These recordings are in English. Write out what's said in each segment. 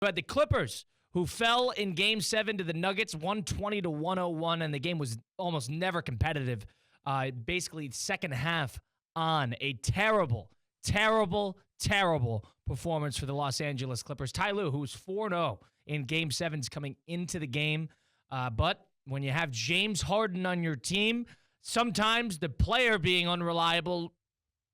You had the Clippers, who fell in Game 7 to the Nuggets, 120-101, and the game was almost never competitive. Basically, second half on. A terrible performance for the Los Angeles Clippers. Ty Lue, who was 4-0 in Game 7s coming into the game. But when you have James Harden on your team, sometimes the player being unreliable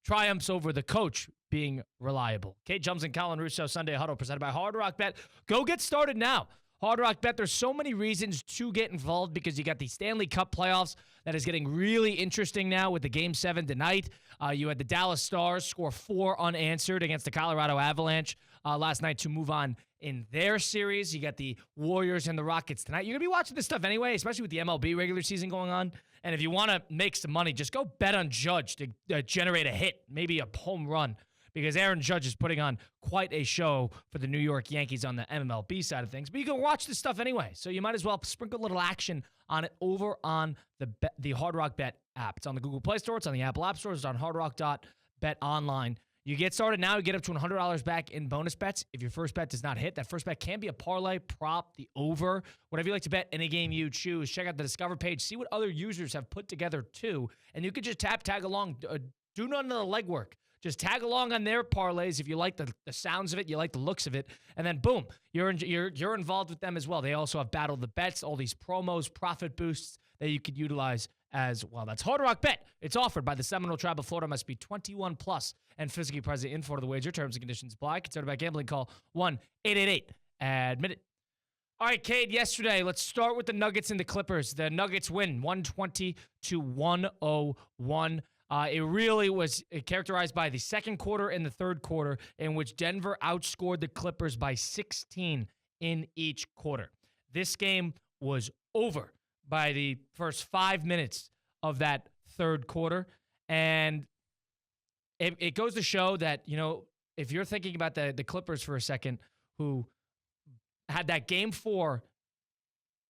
triumphs over the coach being reliable. Kate Jumps and Colin Russo, Sunday Huddle, presented by Hard Rock Bet. Go get started now. Hard Rock Bet, there's so many reasons to get involved because you got the Stanley Cup playoffs that is getting really interesting now with the Game 7 tonight. You had the Dallas Stars score 4 unanswered against the Colorado Avalanche last night to move on in their series. You got the Warriors and the Rockets tonight. You're going to be watching this stuff anyway, especially with the MLB regular season going on. And if you want to make some money, just go bet on Judge to generate a hit, maybe a home run, because Aaron Judge is putting on quite a show for the New York Yankees on the MLB side of things. But you can watch this stuff anyway, so you might as well sprinkle a little action on it over on the Hard Rock Bet app. It's on the Google Play Store. It's on the Apple App Store. It's on hardrock.betonline. You get started now, you get up to $100 back in bonus bets. If your first bet does not hit, that first bet can be a parlay, prop, the over, whatever you like to bet in a game you choose. Check out the Discover page, see what other users have put together too, and you can just tag along. Do none of the legwork. Just tag along on their parlays if you like the sounds of it, you like the looks of it, and then boom, you're involved with them as well. They also have Battle the Bets, all these promos, profit boosts that you could utilize as well. That's Hard Rock Bet. It's offered by the Seminole Tribe of Florida. Must be 21 plus and physically present in Florida. The wager terms and conditions apply. Considered by gambling. Call 1-888-ADMIT-IT. All right, Cade, yesterday, let's start with the Nuggets and the Clippers. The Nuggets win 120-101. It really was characterized by the second quarter and the third quarter, in which Denver outscored the Clippers by 16 in each quarter. This game was over by the first 5 minutes of that third quarter. And it goes to show that, you know, if you're thinking about the Clippers for a second, who had that Game 4,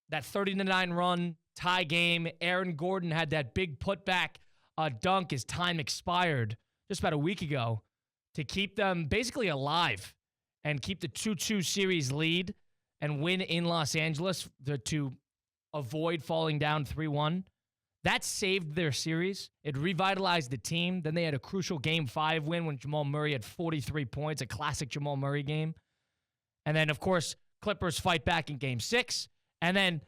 that 30-9 run, tie game, Aaron Gordon had that big putback dunk as time expired just about a week ago to keep them basically alive and keep the 2-2 series lead and win in Los Angeles to avoid falling down 3-1. That saved their series. It revitalized the team. Then they had a crucial Game 5 win when Jamal Murray had 43 points, a classic Jamal Murray game. And then, of course, Clippers fight back in Game 6. And then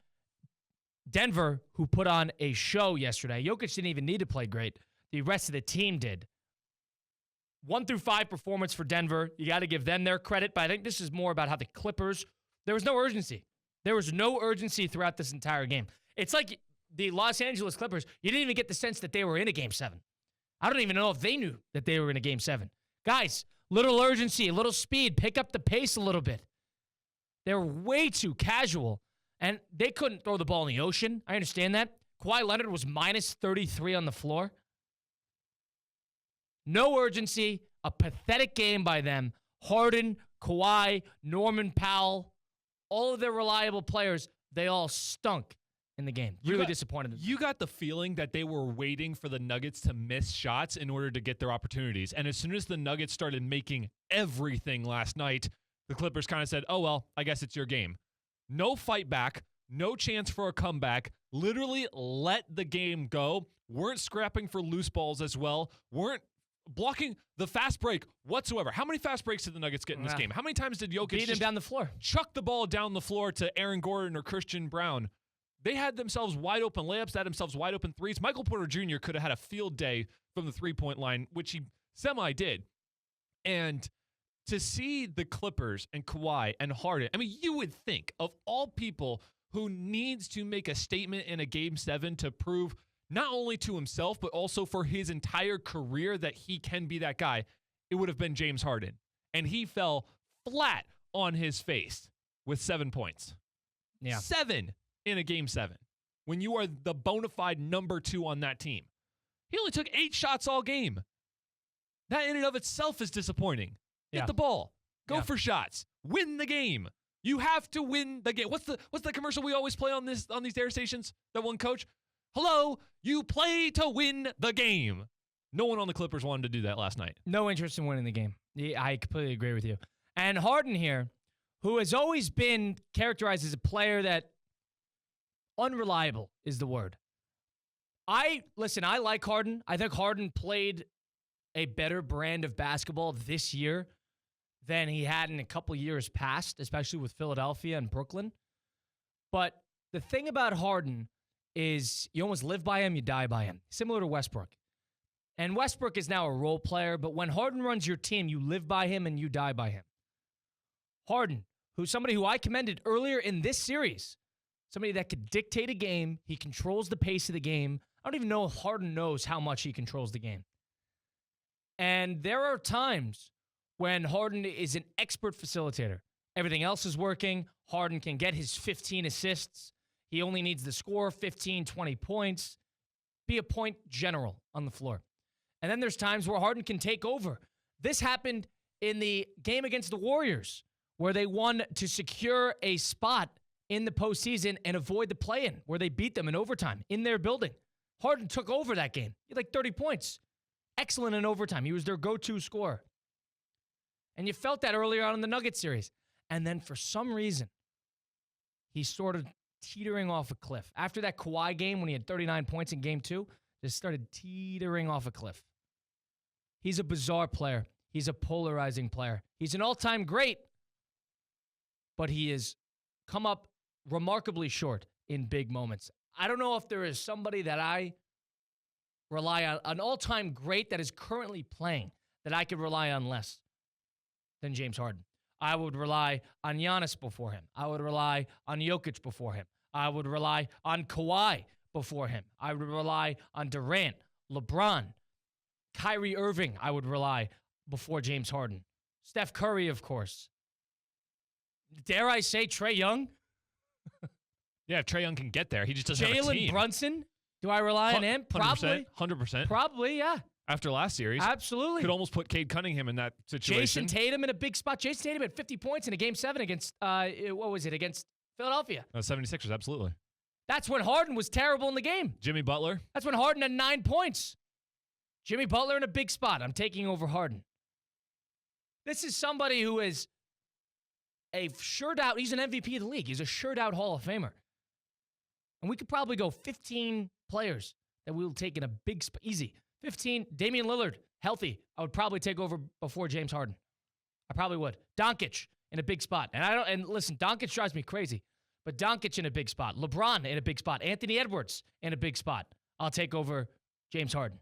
Denver, who put on a show yesterday. Jokic didn't even need to play great. The rest of the team did. 1-5 performance for Denver. You got to give them their credit, but I think this is more about how the Clippers, there was no urgency. There was no urgency throughout this entire game. It's like the Los Angeles Clippers, you didn't even get the sense that they were in a Game 7. I don't even know if they knew that they were in a Game 7. Guys, little urgency, a little speed, pick up the pace a little bit. They're way too casual, and they couldn't throw the ball in the ocean. I understand that. Kawhi Leonard was minus 33 on the floor. No urgency, a pathetic game by them. Harden, Kawhi, Norman Powell, all of their reliable players, they all stunk in the game. Really disappointed. You got the feeling that they were waiting for the Nuggets to miss shots in order to get their opportunities. And as soon as the Nuggets started making everything last night, the Clippers kind of said, oh, well, I guess it's your game. No fight back, no chance for a comeback, literally let the game go, weren't scrapping for loose balls as well, weren't blocking the fast break whatsoever. How many fast breaks did the Nuggets get in this game? How many times did Jokic beat him down the floor, chuck the ball down the floor to Aaron Gordon or Christian Brown? They had themselves wide open layups, they had themselves wide open threes. Michael Porter Jr. could have had a field day from the three-point line, which he semi-did. And to see the Clippers and Kawhi and Harden, I mean, you would think of all people who needs to make a statement in a Game 7 to prove not only to himself, but also for his entire career that he can be that guy, it would have been James Harden. And he fell flat on his face with 7 points. Yeah. 7 in a Game 7 when you are the bona fide number 2 on that team. He only took 8 shots all game. That in and of itself is disappointing. Get the ball. Go for shots. Win the game. You have to win the game. What's the commercial we always play on these air stations? That one coach? Hello, you play to win the game. No one on the Clippers wanted to do that last night. No interest in winning the game. Yeah, I completely agree with you. And Harden here, who has always been characterized as a player that unreliable is the word. I like Harden. I think Harden played a better brand of basketball this year than he had in a couple years past, especially with Philadelphia and Brooklyn. But the thing about Harden is you almost live by him, you die by him. Similar to Westbrook. And Westbrook is now a role player, but when Harden runs your team, you live by him and you die by him. Harden, who's somebody who I commended earlier in this series, somebody that could dictate a game. He controls the pace of the game. I don't even know if Harden knows how much he controls the game. And there are times when Harden is an expert facilitator. Everything else is working. Harden can get his 15 assists. He only needs to score 15, 20 points, be a point general on the floor. And then there's times where Harden can take over. This happened in the game against the Warriors, where they won to secure a spot in the postseason and avoid the play-in, where they beat them in overtime in their building. Harden took over that game. He had like 30 points. Excellent in overtime. He was their go-to scorer. And you felt that earlier on in the Nuggets series. And then for some reason, he started teetering off a cliff. After that Kawhi game, when he had 39 points in game 2, just started teetering off a cliff. He's a bizarre player. He's a polarizing player. He's an all-time great, but he has come up remarkably short in big moments. I don't know if there is somebody that I rely on, an all-time great that is currently playing, that I could rely on less than James Harden. I would rely on Giannis before him. I would rely on Jokic before him. I would rely on Kawhi before him. I would rely on Durant, LeBron, Kyrie Irving. I would rely before James Harden. Steph Curry, of course. Dare I say Trae Young? Yeah, if Trae Young can get there, he just doesn't have a team. Jalen Brunson? Do I rely on him? Probably. 100%. Probably, yeah. After last series. Absolutely. Could almost put Cade Cunningham in that situation. Jason Tatum in a big spot. Jason Tatum had 50 points in a Game 7 against, against Philadelphia. 76ers, absolutely. That's when Harden was terrible in the game. Jimmy Butler. That's when Harden had 9 points. Jimmy Butler in a big spot. I'm taking over Harden. This is somebody who is a sure-out, he's an MVP of the league. He's a sure-out Hall of Famer. And we could probably go 15 players that we will take in a big spot. Easy. 15, Damian Lillard, healthy. I would probably take over before James Harden. I probably would. Doncic in a big spot. And listen, Doncic drives me crazy. But Doncic in a big spot. LeBron in a big spot. Anthony Edwards in a big spot. I'll take over James Harden.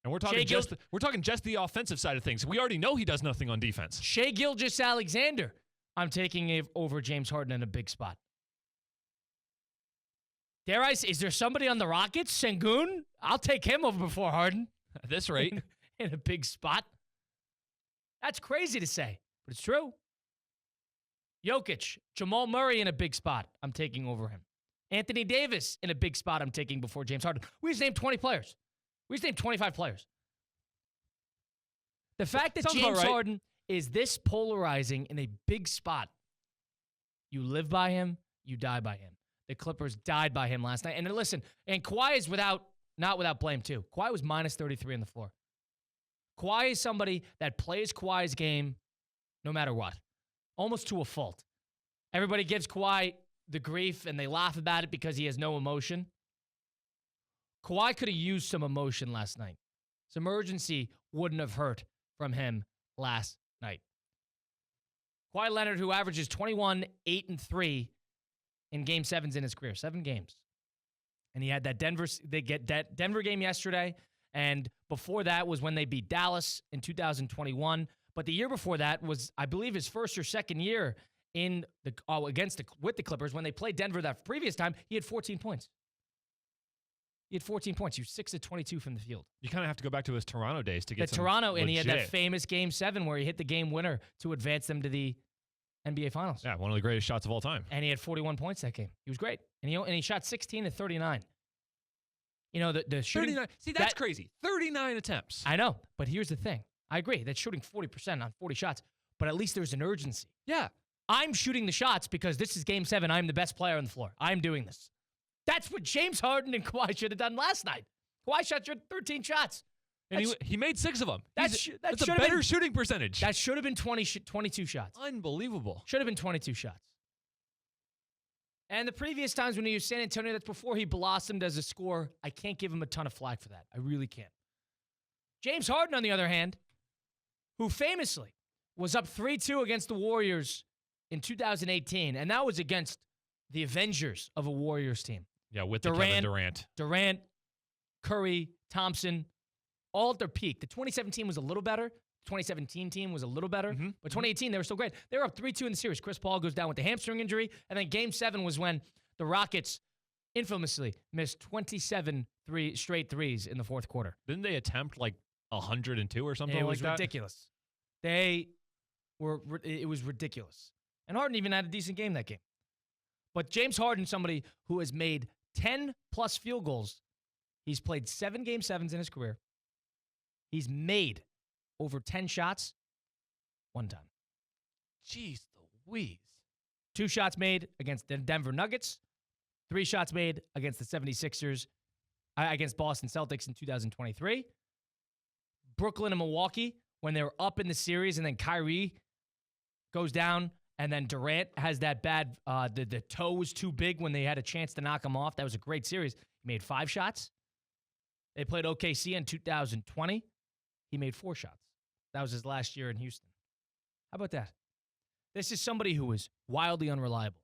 And we're talking just the offensive side of things. We already know he does nothing on defense. Shai Gilgeous-Alexander. I'm taking over James Harden in a big spot. Dare I say, is there somebody on the Rockets? Sengun? I'll take him over before Harden. At this rate. In a big spot. That's crazy to say, but it's true. Jokic, Jamal Murray in a big spot. I'm taking over him. Anthony Davis in a big spot. I'm taking before James Harden. We just named 20 players. We just named 25 players. The fact that James Harden is this polarizing in a big spot, you live by him, you die by him. The Clippers died by him last night. And listen, and Kawhi is not without blame too. Kawhi was minus 33 on the floor. Kawhi is somebody that plays Kawhi's game no matter what, almost to a fault. Everybody gives Kawhi the grief and they laugh about it because he has no emotion. Kawhi could have used some emotion last night. Some urgency wouldn't have hurt from him last night. Kawhi Leonard, who averages 21, 8, and 3 in Game 7s in his career. 7 games. And he had that Denver game yesterday. And before that was when they beat Dallas in 2021. But the year before that was, I believe, his first or second year with the Clippers. When they played Denver that previous time, he had 14 points. He had 14 points. He was 6 of 22 from the field. You kind of have to go back to his Toronto days to get Toronto, legit. And he had that famous Game 7 where he hit the game winner to advance them to the NBA Finals. Yeah, one of the greatest shots of all time. And he had 41 points that game. He was great. And he shot 16 to 39. You know, the shooting. 39. See, that's crazy. 39 attempts. I know. But here's the thing. I agree. That's shooting 40% on 40 shots. But at least there's an urgency. Yeah. I'm shooting the shots because this is Game 7. I'm the best player on the floor. I'm doing this. That's what James Harden and Kawhi should have done last night. Kawhi shot 13 shots. And he made 6 of them. That's a should've better been- shooting percentage. That should have been 22 shots. Unbelievable. Should have been 22 shots. And the previous times when he was San Antonio, that's before he blossomed as a scorer. I can't give him a ton of flack for that. I really can't. James Harden, on the other hand, who famously was up 3-2 against the Warriors in 2018, and that was against the Avengers of a Warriors team. Yeah, with the Kevin Durant. Durant, Curry, Thompson, all at their peak. The 2017 was a little better. The 2017 team was a little better. But 2018, they were still great. They were up 3-2 in the series. Chris Paul goes down with the hamstring injury. And then Game 7 was when the Rockets infamously missed 27 straight threes in the fourth quarter. Didn't they attempt like 102 or something like that? It was ridiculous. It was ridiculous. And Harden even had a decent game that game. But James Harden, somebody who has made 10-plus field goals. He's played 7 Game 7s in his career. He's made over 10 shots one time. Jeez Louise. 2 shots made against the Denver Nuggets. 3 shots made against the 76ers, against Boston Celtics in 2023. Brooklyn and Milwaukee, when they were up in the series, and then Kyrie goes down, and then Durant has that bad, the toe was too big when they had a chance to knock him off. That was a great series. He made 5 shots. They played OKC in 2020. He made 4 shots. That was his last year in Houston. How about that? This is somebody who is wildly unreliable.